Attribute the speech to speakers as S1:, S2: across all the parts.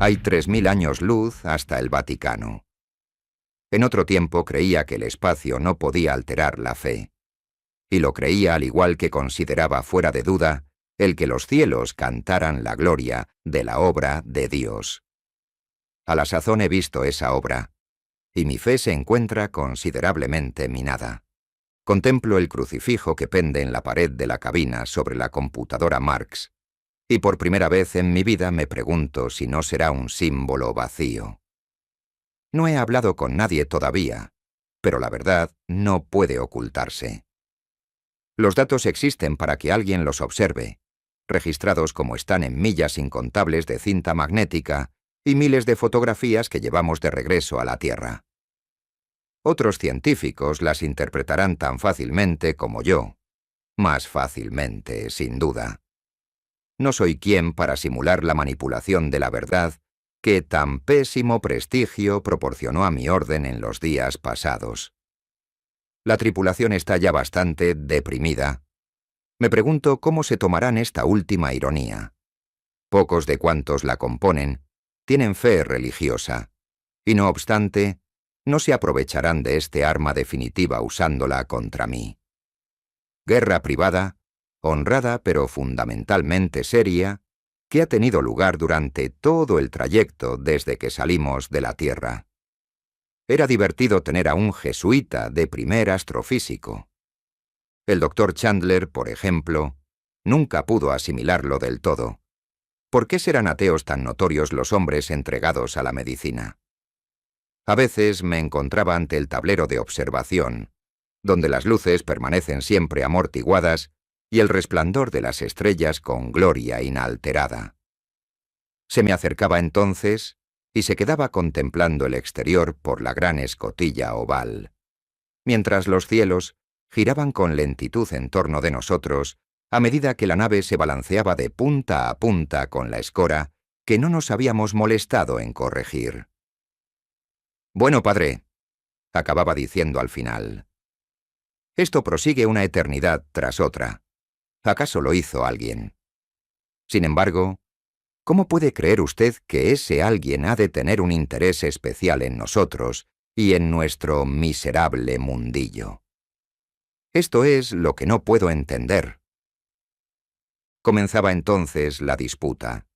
S1: Hay 3000 años luz hasta el Vaticano. En otro tiempo creía que el espacio no podía alterar la fe. Y lo creía al igual que consideraba fuera de duda el que los cielos cantaran la gloria de la obra de Dios. A la sazón he visto esa obra, y mi fe se encuentra considerablemente minada. Contemplo el crucifijo que pende en la pared de la cabina sobre la computadora Marx, y por primera vez en mi vida me pregunto si no será un símbolo vacío. No he hablado con nadie todavía, pero la verdad no puede ocultarse. Los datos existen para que alguien los observe, registrados como están en millas incontables de cinta magnética y miles de fotografías que llevamos de regreso a la Tierra. Otros científicos las interpretarán tan fácilmente como yo, más fácilmente, sin duda. No soy quien para simular la manipulación de la verdad que tan pésimo prestigio proporcionó a mi orden en los días pasados. La tripulación está ya bastante deprimida. Me pregunto cómo se tomarán esta última ironía. Pocos de cuantos la componen tienen fe religiosa, y no obstante, no se aprovecharán de este arma definitiva usándola contra mí. Guerra privada, honrada pero fundamentalmente seria, que ha tenido lugar durante todo el trayecto desde que salimos de la Tierra. Era divertido tener a un jesuita de primer astrofísico. El doctor Chandler, por ejemplo, nunca pudo asimilarlo del todo. ¿Por qué serán ateos tan notorios los hombres entregados a la medicina? A veces me encontraba ante el tablero de observación, donde las luces permanecen siempre amortiguadas y el resplandor de las estrellas con gloria inalterada. Se me acercaba entonces y se quedaba contemplando el exterior por la gran escotilla oval, mientras los cielos giraban con lentitud en torno de nosotros a medida que la nave se balanceaba de punta a punta con la escora que no nos habíamos molestado en corregir. «Bueno, padre», acababa diciendo al final, «esto prosigue una eternidad tras otra. ¿Acaso lo hizo alguien? Sin embargo, ¿cómo puede creer usted que ese alguien ha de tener un interés especial en nosotros y en nuestro miserable mundillo? Esto es lo que no puedo entender». Comenzaba entonces la disputa,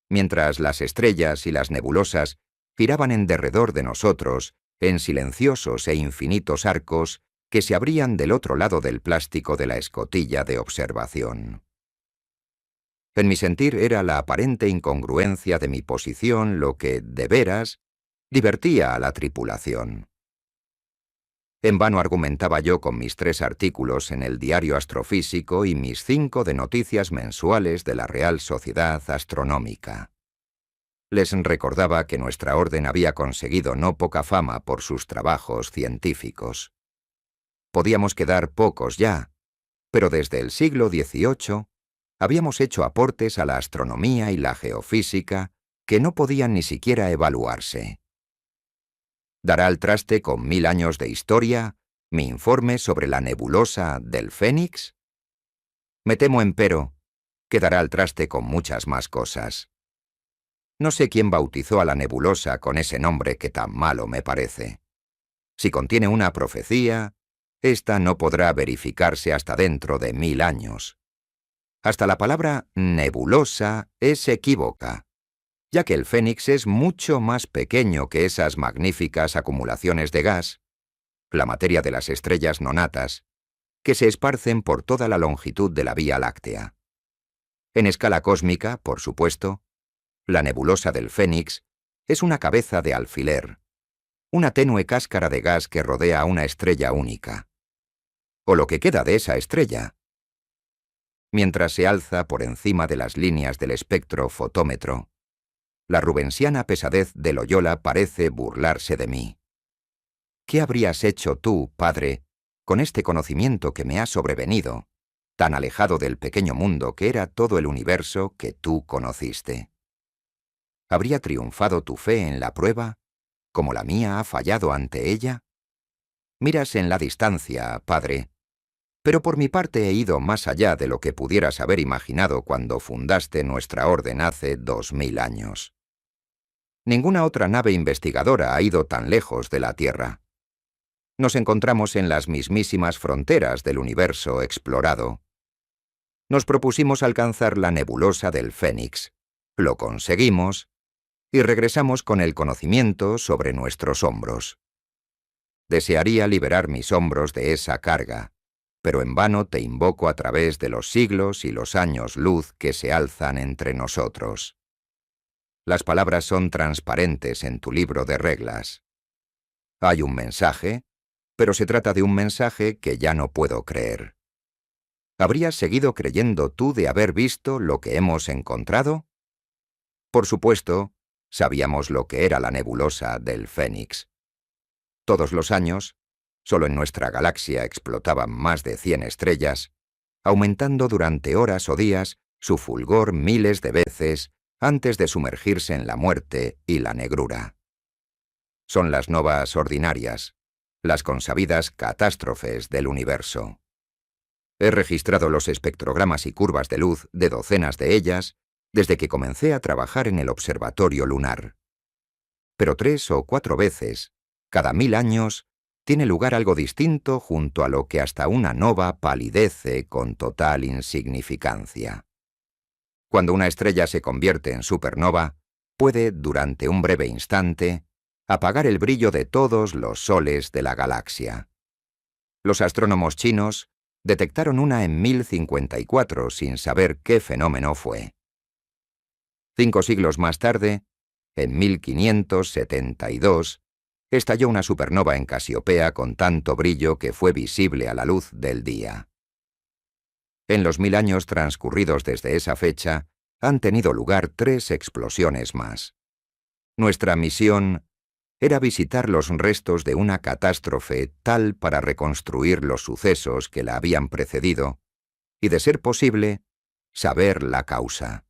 S1: mientras las estrellas y las nebulosas giraban en derredor de nosotros en silenciosos e infinitos arcos que se abrían del otro lado del plástico de la escotilla de observación. En mi sentir era la aparente incongruencia de mi posición lo que, de veras, divertía a la tripulación. En vano argumentaba yo con mis 3 artículos en el Diario Astrofísico y mis 5 de noticias mensuales de la Real Sociedad Astronómica. Les recordaba que nuestra orden había conseguido no poca fama por sus trabajos científicos. Podíamos quedar pocos ya, pero desde el siglo XVIII habíamos hecho aportes a la astronomía y la geofísica que no podían ni siquiera evaluarse. ¿Dará al traste con 1000 años de historia mi informe sobre la nebulosa del Fénix? Me temo, empero, que dará al traste con muchas más cosas. No sé quién bautizó a la nebulosa con ese nombre que tan malo me parece. Si contiene una profecía, esta no podrá verificarse hasta dentro de 1000 años. Hasta la palabra nebulosa es equívoca, ya que el Fénix es mucho más pequeño que esas magníficas acumulaciones de gas, la materia de las estrellas nonatas, que se esparcen por toda la longitud de la Vía Láctea. En escala cósmica, por supuesto, la nebulosa del Fénix es una cabeza de alfiler, una tenue cáscara de gas que rodea a una estrella única, o lo que queda de esa estrella. Mientras se alza por encima de las líneas del espectro fotómetro, la rubensiana pesadez de Loyola parece burlarse de mí. ¿Qué habrías hecho tú, padre, con este conocimiento que me ha sobrevenido, tan alejado del pequeño mundo que era todo el universo que tú conociste? ¿Habría triunfado tu fe en la prueba, como la mía ha fallado ante ella? Miras en la distancia, padre, pero por mi parte he ido más allá de lo que pudieras haber imaginado cuando fundaste nuestra orden hace 2000 años. Ninguna otra nave investigadora ha ido tan lejos de la Tierra. Nos encontramos en las mismísimas fronteras del universo explorado. Nos propusimos alcanzar la nebulosa del Fénix. Lo conseguimos y regresamos con el conocimiento sobre nuestros hombros. Desearía liberar mis hombros de esa carga, pero en vano te invoco a través de los siglos y los años luz que se alzan entre nosotros. Las palabras son transparentes en tu libro de reglas. Hay un mensaje, pero se trata de un mensaje que ya no puedo creer. ¿Habrías seguido creyendo tú de haber visto lo que hemos encontrado? Por supuesto, sabíamos lo que era la nebulosa del Fénix. Todos los años, solo en nuestra galaxia explotaban más de 100 estrellas, aumentando durante horas o días su fulgor miles de veces antes de sumergirse en la muerte y la negrura. Son las novas ordinarias, las consabidas catástrofes del universo. He registrado los espectrogramas y curvas de luz de docenas de ellas desde que comencé a trabajar en el observatorio lunar. Pero 3 o 4 veces, cada 1000 años, tiene lugar algo distinto junto a lo que hasta una nova palidece con total insignificancia. Cuando una estrella se convierte en supernova, puede, durante un breve instante, apagar el brillo de todos los soles de la galaxia. Los astrónomos chinos detectaron una en 1054 sin saber qué fenómeno fue. 5 siglos más tarde, en 1572, estalló una supernova en Casiopea con tanto brillo que fue visible a la luz del día. En los 1000 años transcurridos desde esa fecha, han tenido lugar 3 explosiones más. Nuestra misión era visitar los restos de una catástrofe tal para reconstruir los sucesos que la habían precedido y, de ser posible, saber la causa.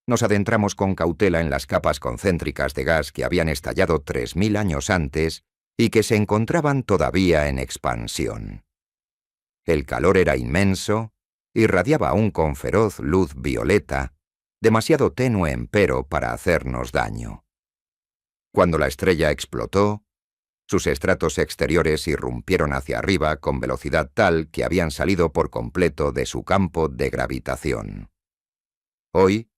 S1: Nos adentramos con cautela en las capas concéntricas de gas que habían estallado 3000 años antes y que se encontraban todavía en expansión. El calor era inmenso, irradiaba aún con feroz luz violeta, demasiado tenue empero para hacernos daño. Cuando la estrella explotó, sus estratos exteriores irrumpieron hacia arriba con velocidad tal que habían salido por completo de su campo de gravitación. Hoy,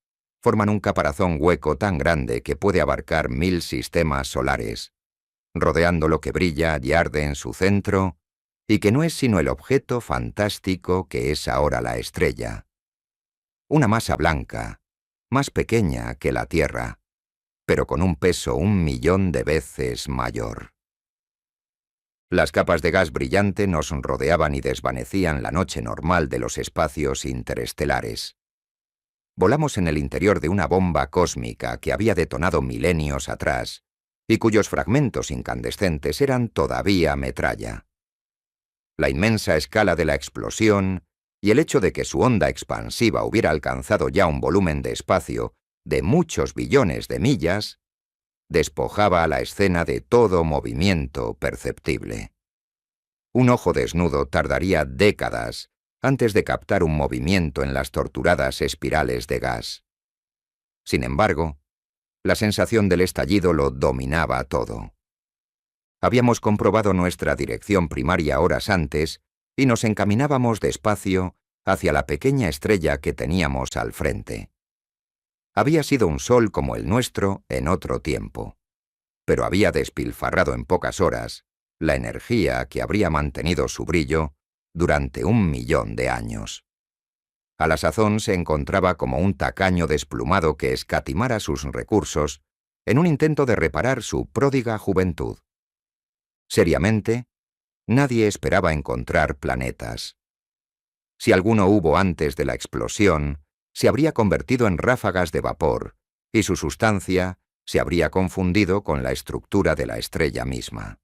S1: forman un caparazón hueco tan grande que puede abarcar 1000 sistemas solares, rodeando lo que brilla y arde en su centro, y que no es sino el objeto fantástico que es ahora la estrella. Una masa blanca, más pequeña que la Tierra, pero con un peso 1.000.000 de veces mayor. Las capas de gas brillante nos rodeaban y desvanecían la noche normal de los espacios interestelares. Volamos en el interior de una bomba cósmica que había detonado milenios atrás y cuyos fragmentos incandescentes eran todavía metralla. La inmensa escala de la explosión y el hecho de que su onda expansiva hubiera alcanzado ya un volumen de espacio de muchos billones de millas, despojaba a la escena de todo movimiento perceptible. Un ojo desnudo tardaría décadas antes de captar un movimiento en las torturadas espirales de gas. Sin embargo, la sensación del estallido lo dominaba todo. Habíamos comprobado nuestra dirección primaria horas antes y nos encaminábamos despacio hacia la pequeña estrella que teníamos al frente. Había sido un sol como el nuestro en otro tiempo, pero había despilfarrado en pocas horas la energía que habría mantenido su brillo durante 1.000.000 de años. A la sazón se encontraba como un tacaño desplumado que escatimara sus recursos en un intento de reparar su pródiga juventud. Seriamente, nadie esperaba encontrar planetas. Si alguno hubo antes de la explosión, se habría convertido en ráfagas de vapor, y su sustancia se habría confundido con la estructura de la estrella misma.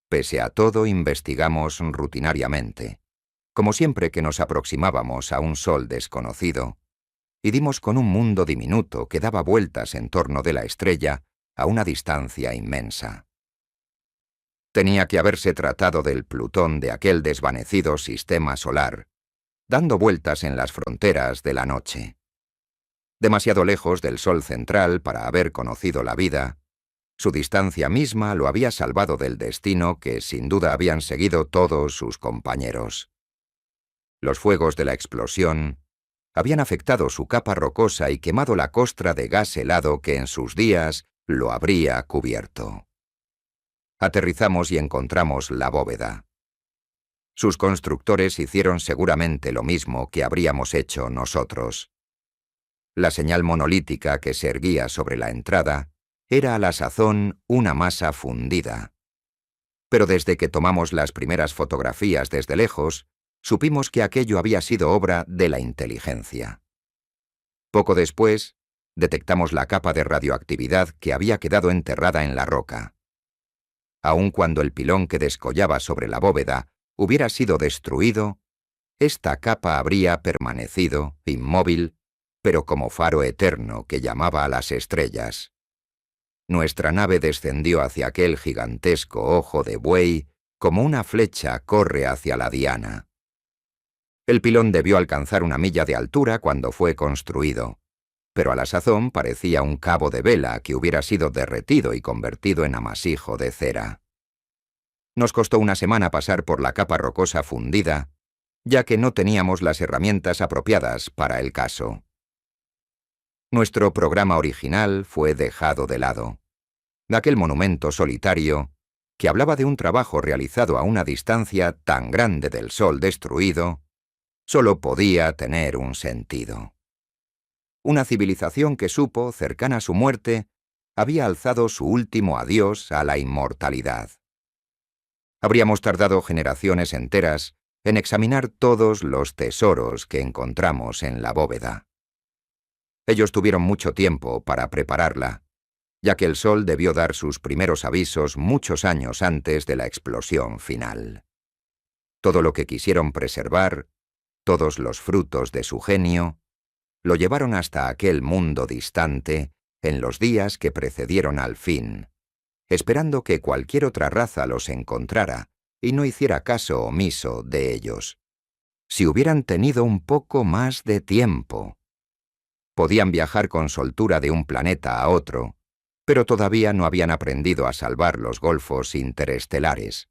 S1: Pese a todo, investigamos rutinariamente, como siempre que nos aproximábamos a un sol desconocido, y dimos con un mundo diminuto que daba vueltas en torno de la estrella a una distancia inmensa. Tenía que haberse tratado del Plutón de aquel desvanecido sistema solar, dando vueltas en las fronteras de la noche. Demasiado lejos del sol central para haber conocido la vida, su distancia misma lo había salvado del destino que sin duda habían seguido todos sus compañeros. Los fuegos de la explosión habían afectado su capa rocosa y quemado la costra de gas helado que en sus días lo habría cubierto. Aterrizamos y encontramos la bóveda. Sus constructores hicieron seguramente lo mismo que habríamos hecho nosotros. La señal monolítica que se erguía sobre la entrada era a la sazón una masa fundida. Pero desde que tomamos las primeras fotografías desde lejos, supimos que aquello había sido obra de la inteligencia. Poco después, detectamos la capa de radioactividad que había quedado enterrada en la roca. Aun cuando el pilón que descollaba sobre la bóveda hubiera sido destruido, esta capa habría permanecido inmóvil, pero como faro eterno que llamaba a las estrellas. Nuestra nave descendió hacia aquel gigantesco ojo de buey como una flecha corre hacia la diana. El pilón debió alcanzar 1 milla de altura cuando fue construido, pero a la sazón parecía un cabo de vela que hubiera sido derretido y convertido en amasijo de cera. Nos costó 1 semana pasar por la capa rocosa fundida, ya que no teníamos las herramientas apropiadas para el caso. Nuestro programa original fue dejado de lado. Aquel monumento solitario, que hablaba de un trabajo realizado a una distancia tan grande del Sol destruido, solo podía tener un sentido. Una civilización que supo, cercana a su muerte, había alzado su último adiós a la inmortalidad. Habríamos tardado generaciones enteras en examinar todos los tesoros que encontramos en la bóveda. Ellos tuvieron mucho tiempo para prepararla, ya que el Sol debió dar sus primeros avisos muchos años antes de la explosión final. Todo lo que quisieron preservar, todos los frutos de su genio, lo llevaron hasta aquel mundo distante en los días que precedieron al fin, esperando que cualquier otra raza los encontrara y no hiciera caso omiso de ellos. Si hubieran tenido un poco más de tiempo, podían viajar con soltura de un planeta a otro, pero todavía no habían aprendido a salvar los golfos interestelares,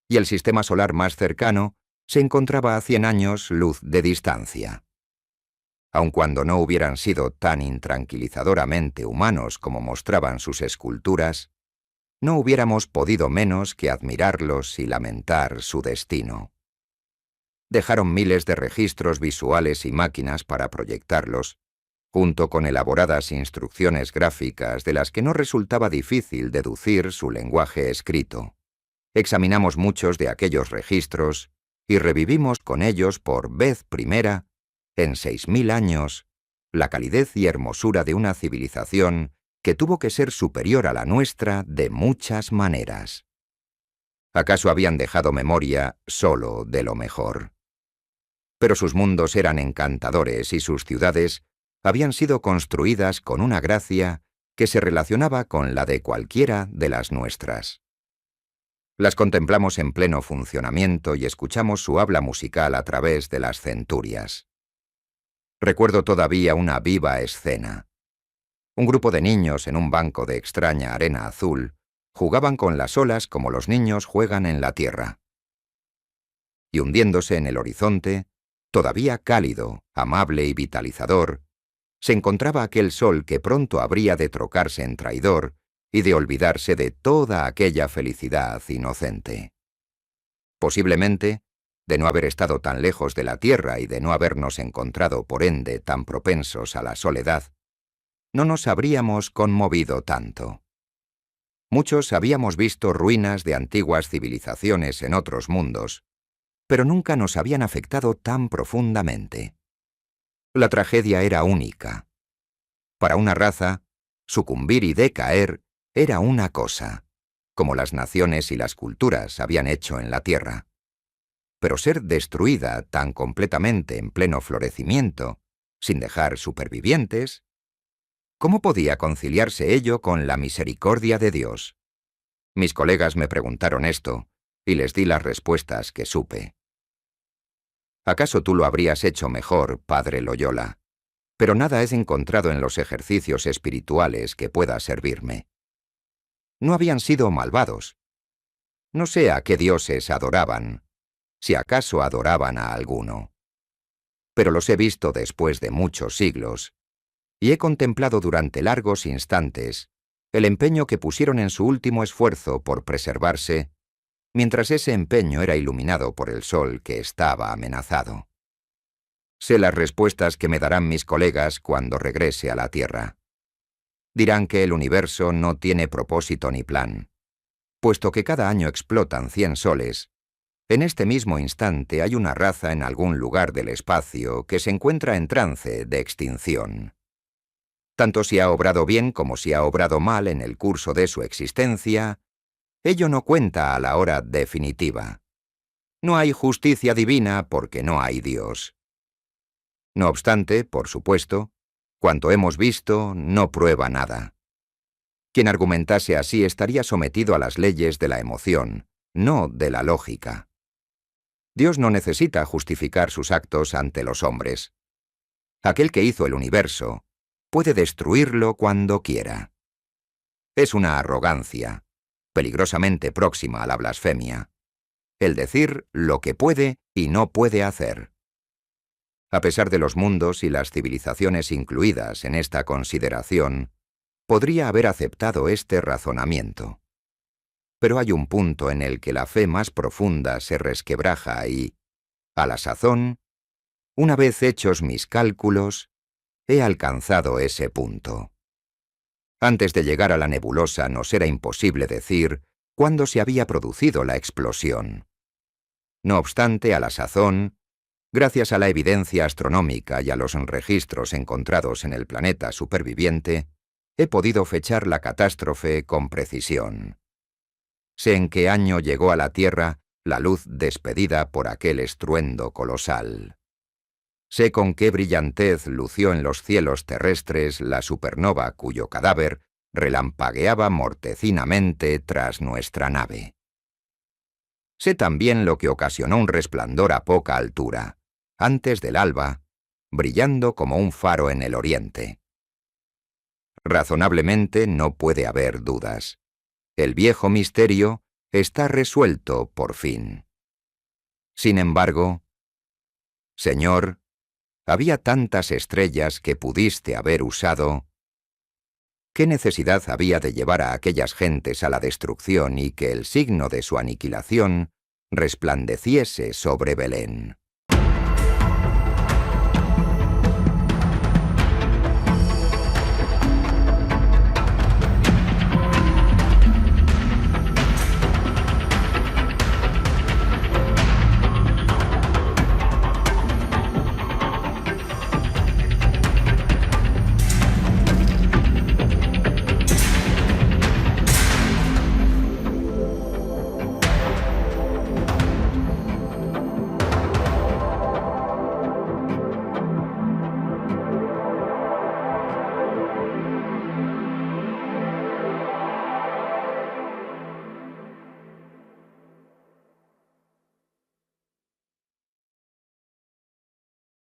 S1: y el sistema solar más cercano se encontraba a 100 años luz de distancia. Aun cuando no hubieran sido tan intranquilizadoramente humanos como mostraban sus esculturas, no hubiéramos podido menos que admirarlos y lamentar su destino. Dejaron miles de registros visuales y máquinas para proyectarlos, junto con elaboradas instrucciones gráficas de las que no resultaba difícil deducir su lenguaje escrito. Examinamos muchos de aquellos registros y revivimos con ellos por vez primera, en 6000 años, la calidez y hermosura de una civilización que tuvo que ser superior a la nuestra de muchas maneras. ¿Acaso habían dejado memoria solo de lo mejor? Pero sus mundos eran encantadores y sus ciudades habían sido construidas con una gracia que se relacionaba con la de cualquiera de las nuestras. Las contemplamos en pleno funcionamiento y escuchamos su habla musical a través de las centurias. Recuerdo todavía una viva escena. Un grupo de niños en un banco de extraña arena azul jugaban con las olas como los niños juegan en la tierra. Y hundiéndose en el horizonte, todavía cálido, amable y vitalizador, se encontraba aquel sol que pronto habría de trocarse en traidor y de olvidarse de toda aquella felicidad inocente. Posiblemente, de no haber estado tan lejos de la tierra y de no habernos encontrado por ende tan propensos a la soledad, no nos habríamos conmovido tanto. Muchos habíamos visto ruinas de antiguas civilizaciones en otros mundos, pero nunca nos habían afectado tan profundamente. La tragedia era única. Para una raza, sucumbir y decaer era una cosa, como las naciones y las culturas habían hecho en la tierra. Pero ser destruida tan completamente en pleno florecimiento, sin dejar supervivientes, ¿cómo podía conciliarse ello con la misericordia de Dios? Mis colegas me preguntaron esto, y les di las respuestas que supe. ¿Acaso tú lo habrías hecho mejor, padre Loyola? pero nada he encontrado en los ejercicios espirituales que pueda servirme. No habían sido malvados. No sé a qué dioses adoraban, si acaso adoraban a alguno. Pero los he visto después de muchos siglos, y he contemplado durante largos instantes el empeño que pusieron en su último esfuerzo por preservarse, mientras ese empeño era iluminado por el sol que estaba amenazado. Sé las respuestas que me darán mis colegas cuando regrese a la Tierra. Dirán que el universo no tiene propósito ni plan. Puesto que cada año explotan 100 soles, en este mismo instante hay una raza en algún lugar del espacio que se encuentra en trance de extinción. Tanto si ha obrado bien como si ha obrado mal en el curso de su existencia, ello no cuenta a la hora definitiva. No hay justicia divina porque no hay Dios. No obstante, por supuesto, cuanto hemos visto no prueba nada. Quien argumentase así estaría sometido a las leyes de la emoción, no de la lógica. Dios no necesita justificar sus actos ante los hombres. Aquel que hizo el universo puede destruirlo cuando quiera. Es una arrogancia, peligrosamente próxima a la blasfemia, el decir lo que puede y no puede hacer. A pesar de los mundos y las civilizaciones incluidas en esta consideración, podría haber aceptado este razonamiento. Pero hay un punto en el que la fe más profunda se resquebraja y, a la sazón, una vez hechos mis cálculos, he alcanzado ese punto. Antes de llegar a la nebulosa nos era imposible decir cuándo se había producido la explosión. No obstante, a la sazón, gracias a la evidencia astronómica y a los registros encontrados en el planeta superviviente, he podido fechar la catástrofe con precisión. Sé en qué año llegó a la Tierra la luz despedida por aquel estruendo colosal. Sé con qué brillantez lució en los cielos terrestres la supernova cuyo cadáver relampagueaba mortecinamente tras nuestra nave. Sé también lo que ocasionó un resplandor a poca altura, antes del alba, brillando como un faro en el oriente. Razonablemente no puede haber dudas. El viejo misterio está resuelto por fin. Sin embargo, Señor, había tantas estrellas que pudiste haber usado. ¿Qué necesidad había de llevar a aquellas gentes a la destrucción y que el signo de su aniquilación resplandeciese sobre Belén?